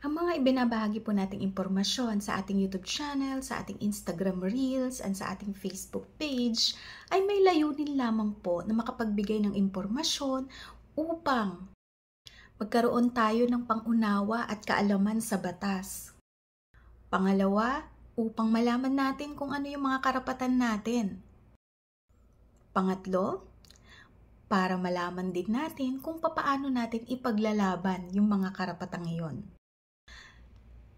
Ang mga ibinabahagi po nating impormasyon sa ating YouTube channel, sa ating Instagram Reels, and sa ating Facebook page ay may layunin lamang po na makapagbigay ng impormasyon upang magkaroon tayo ng pangunawa at kaalaman sa batas. Pangalawa, upang malaman natin kung ano yung mga karapatan natin. Pangatlo, para malaman din natin kung papaano natin ipaglalaban yung mga karapatang iyon.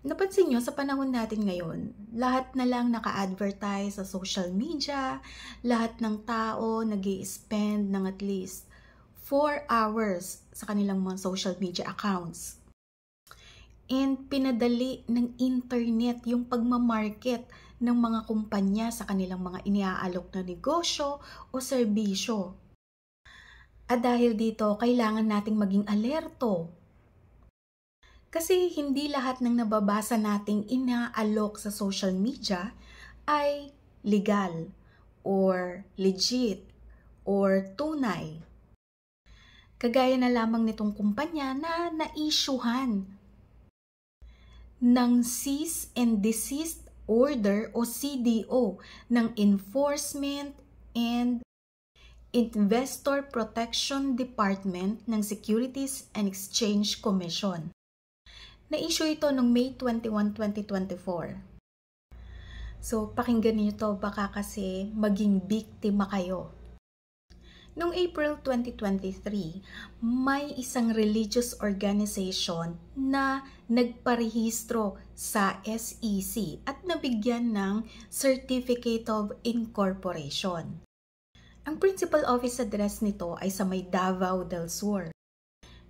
Napansin nyo, sa panahon natin ngayon, lahat na lang naka-advertise sa social media, lahat ng tao nag-i-spend ng at least 4 hours sa kanilang mga social media accounts. And pinadali ng internet yung pagmamarket ng mga kumpanya sa kanilang mga iniaalok na negosyo o serbisyo. At dahil dito, kailangan nating maging alerto. Kasi hindi lahat ng nababasa nating inaalok sa social media ay legal or legit or tunay. Kagaya na lamang nitong kumpanya na na-issuehan ng Cease and Desist Order o CDO ng Enforcement and Investor Protection Department ng Securities and Exchange Commission. Na-issue ito noong May 21, 2024. So, pakinggan niyo to, baka kasi maging biktima kayo. Noong April 2023, may isang religious organization na nagparehistro sa SEC at nabigyan ng Certificate of Incorporation. Ang principal office address nito ay sa may Davao del Sur.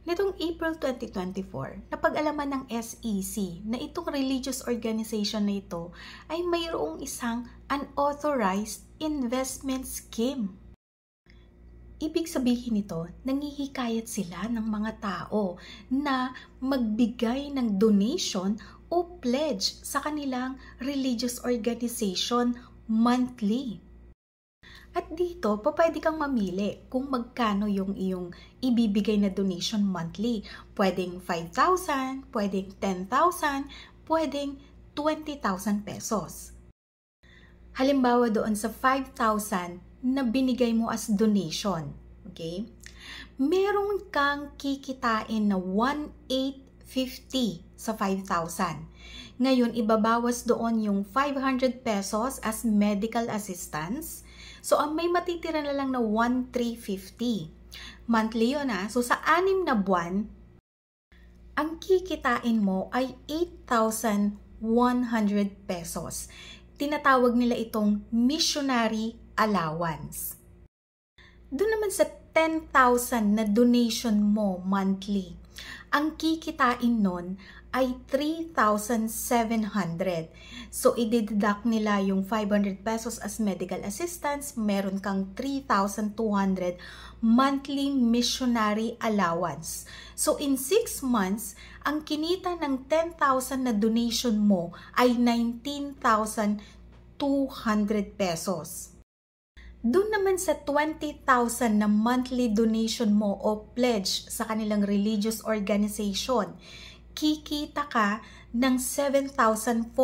Nitong April 2024, napag-alaman ng SEC na itong religious organization na ito ay mayroong isang unauthorized investment scheme. Ibig sabihin nito, nanghihikayat sila ng mga tao na magbigay ng donation o pledge sa kanilang religious organization monthly. At dito, pwede kang mamili kung magkano yung iyong ibibigay na donation monthly. Pwedeng 5,000, pwedeng 10,000, pwedeng 20,000 pesos. Halimbawa doon sa 5,000 na binigay mo as donation, okay? Meron kang kikitain na 1,850 sa 5,000. Ngayon, ibabawas doon yung 500 pesos as medical assistance. So, ang may matitira na lang na 1,350. Monthly yun So, sa 6 na buwan, ang kikitain mo ay 8,100 pesos. Tinatawag nila itong missionary allowance. Doon naman sa 10,000 na donation mo monthly, ang kikitain nun ay 3,700. So, i-deduct nila yung 500 pesos as medical assistance, meron kang 3,200 monthly missionary allowance. So, in 6 months, ang kinita ng 10,000 na donation mo ay 19,200 pesos. Doon naman sa 20,000 na monthly donation mo o pledge sa kanilang religious organization, kikita ka ng 7,400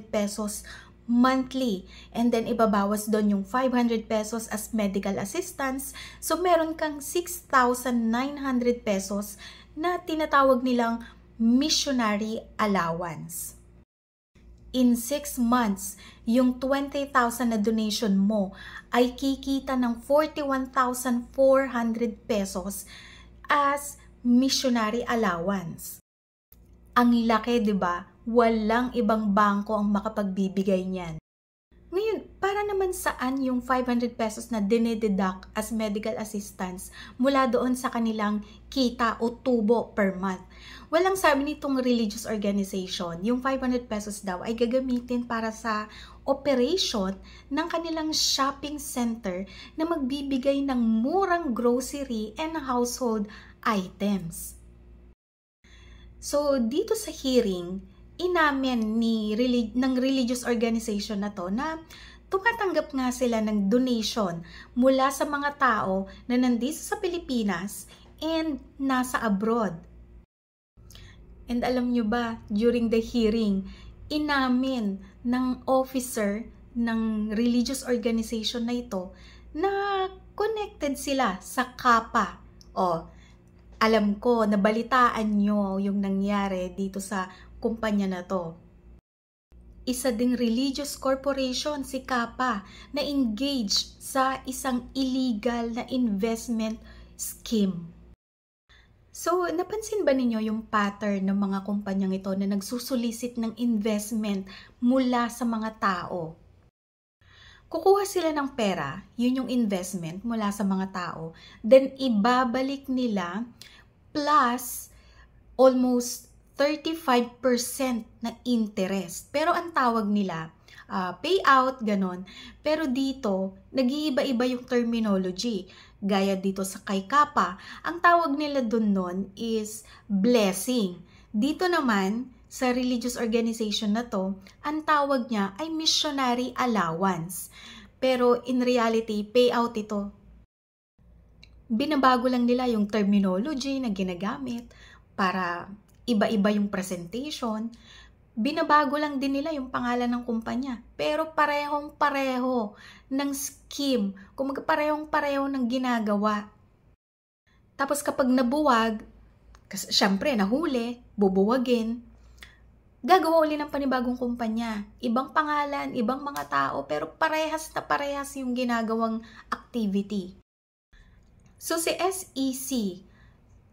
pesos monthly. And then, ibabawas doon yung 500 pesos as medical assistance. So, meron kang 6,900 pesos na tinatawag nilang missionary allowance. In 6 months, yung 20,000 na donation mo ay kikita ng 41,400 pesos as missionary allowance. Ang laki, 'di ba? Walang ibang bangko ang makapagbibigay niyan. Ngayon, para naman saan yung 500 pesos na dinededuct as medical assistance mula doon sa kanilang kita o tubo per month? Walang sabi nitong religious organization, yung 500 pesos daw ay gagamitin para sa operation ng kanilang shopping center na magbibigay ng murang grocery and household items. So, dito sa hearing, inamin ng religious organization na to na tumatanggap nga sila ng donation mula sa mga tao na nandito sa Pilipinas and nasa abroad. And alam nyo ba, during the hearing, inamin ng officer ng religious organization na ito na connected sila sa Kappa. O, alam ko, nabalitaan nyo yung nangyari dito sa kumpanya na to. Isa ding religious corporation si Kappa na engaged sa isang illegal na investment scheme. So, napansin ba ninyo yung pattern ng mga kumpanyang ito na nagsusulisit ng investment mula sa mga tao? Kukuha sila ng pera, yun yung investment mula sa mga tao, then ibabalik nila plus almost 35% na interest. Pero ang tawag nila, payout, ganon. Pero dito, nag-iiba-iba yung terminology. Gaya dito sa kay Kappa, ang tawag nila dun nun is blessing. Dito naman, sa religious organization na to, ang tawag niya ay missionary allowance. Pero in reality, payout ito. Binabago lang nila yung terminology na ginagamit para iba-iba yung presentation. Binabago lang din nila yung pangalan ng kumpanya. Pero parehong-pareho ng scheme. Kung parehong-pareho ng ginagawa. Tapos kapag nabuwag, syempre nahuli, bubuwagin, gagawa uli ng panibagong kumpanya. Ibang pangalan, ibang mga tao, pero parehas na parehas yung ginagawang activity. So si SEC,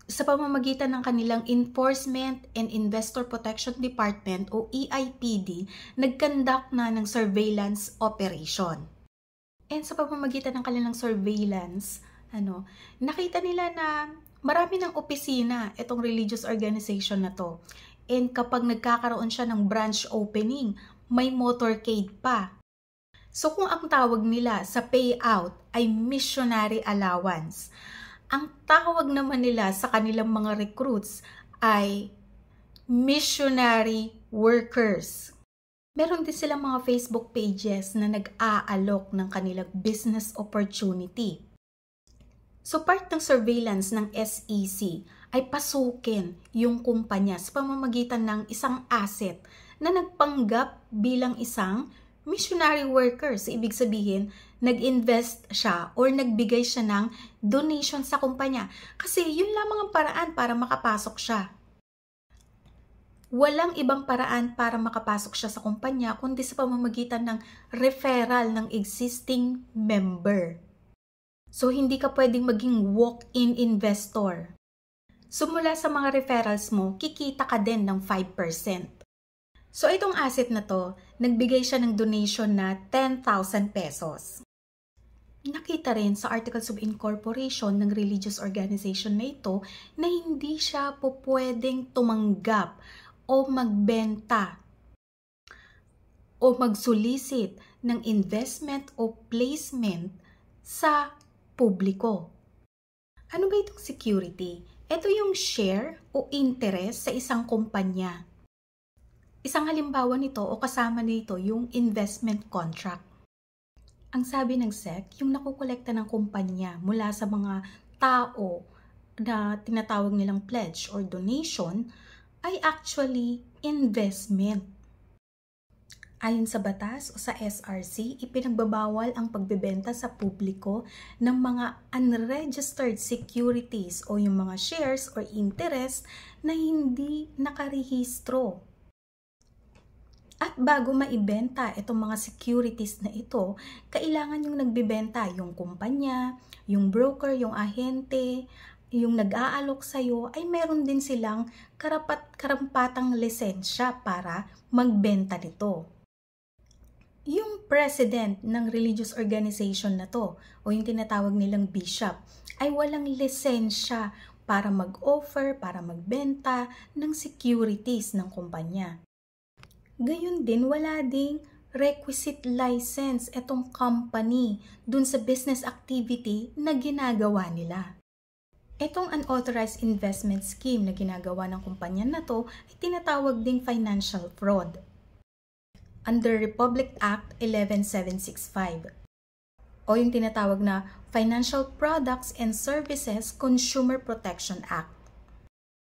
sa pamamagitan ng kanilang Enforcement and Investor Protection Department o EIPD, nag-conduct na ng surveillance operation. And sa pamamagitan ng kanilang surveillance, nakita nila na marami ng opisina itong religious organization na to. And kapag nagkakaroon siya ng branch opening, may motorcade pa. So kung ang tawag nila sa payout ay missionary allowance, ang tawag naman nila sa kanilang mga recruits ay missionary workers. Meron din silang mga Facebook pages na nag-aalok ng kanilang business opportunity. So part ng surveillance ng SEC ay pasukin yung kumpanya sa pamamagitan ng isang asset na nagpanggap bilang isang missionary workers. Ibig sabihin, nag-invest siya or nagbigay siya ng donation sa kumpanya. Kasi yun lamang ang paraan para makapasok siya. Walang ibang paraan para makapasok siya sa kumpanya kundi sa pamamagitan ng referral ng existing member. So, hindi ka pwedeng maging walk-in investor. So, mula sa mga referrals mo, kikita ka din ng 5%. So, itong asset na to, nagbigay siya ng donation na 10,000 pesos. Nakita rin sa Articles of Incorporation ng religious organization na ito na hindi siya po pwedeng tumanggap o magbenta o magsolicit ng investment o placement sa publiko. Ano ba itong security? Ito yung share o interest sa isang kumpanya. Isang halimbawa nito o kasama nito yung investment contract. Ang sabi ng SEC, yung nakukolekta ng kumpanya mula sa mga tao na tinatawag nilang pledge or donation ay actually investment. Ayon sa batas o sa SRC, ipinagbabawal ang pagbebenta sa publiko ng mga unregistered securities o yung mga shares or interest na hindi nakarehistro. At bago maibenta itong mga securities na ito, kailangan yung nagbebenta, yung kumpanya, yung broker, yung ahente, yung nag-aalok sa'yo, ay meron din silang karampatang lisensya para magbenta nito. Yung president ng religious organization na to, o yung tinatawag nilang bishop, ay walang lisensya para mag-offer, para magbenta ng securities ng kumpanya. Gayun din, wala ding requisite license itong company dun sa business activity na ginagawa nila. Itong unauthorized investment scheme na ginagawa ng kumpanya na to ay tinatawag ding financial fraud under Republic Act 11765 o yung tinatawag na Financial Products and Services Consumer Protection Act.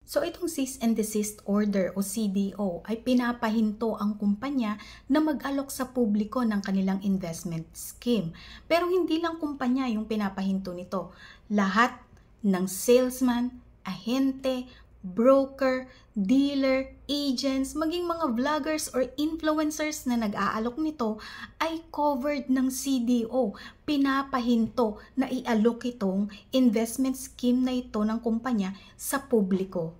So itong cease and desist order o CDO ay pinapahinto ang kumpanya na mag-alok sa publiko ng kanilang investment scheme. Pero hindi lang kumpanya yung pinapahinto nito. Lahat ng salesman, ahente, broker, dealer, agents, maging mga vloggers or influencers na nag-aalok nito ay covered ng CDO. Pinapahinto na i-alok itong investment scheme na ito ng kumpanya sa publiko.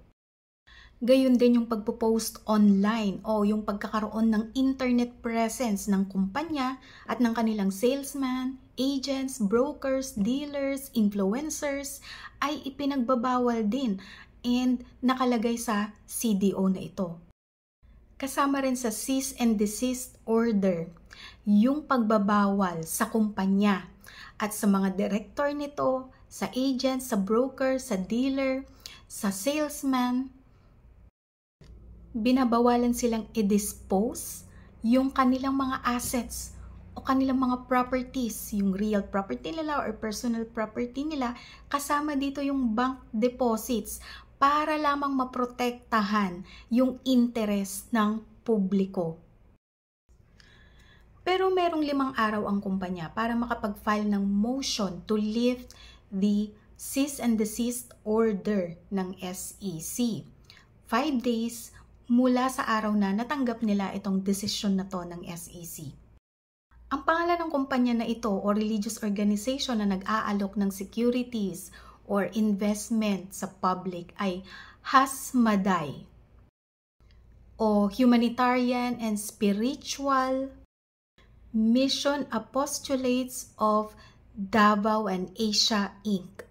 Gayon din yung pagpo-post online o yung pagkakaroon ng internet presence ng kumpanya at ng kanilang salesman, agents, brokers, dealers, influencers ay ipinagbabawal din and nakalagay sa CDO na ito. Kasama rin sa cease and desist order yung pagbabawal sa kumpanya at sa mga director nito, sa agent, sa broker, sa dealer, sa salesman. Binabawalan silang i-dispose yung kanilang mga assets o kanilang mga properties, yung real property nila or personal property nila, kasama dito yung bank deposits para lamang maprotektahan yung interest ng publiko. Pero merong 5 araw ang kumpanya para makapag-file ng motion to lift the cease and desist order ng SEC. 5 days mula sa araw na natanggap nila itong desisyon na to ng SEC. Ang pangalan ng kumpanya na ito o religious organization na nag-aalok ng securities or investment sa public ay Hasmadai o Humanitarian and Spiritual Mission Apostolates of Davao and Asia Inc.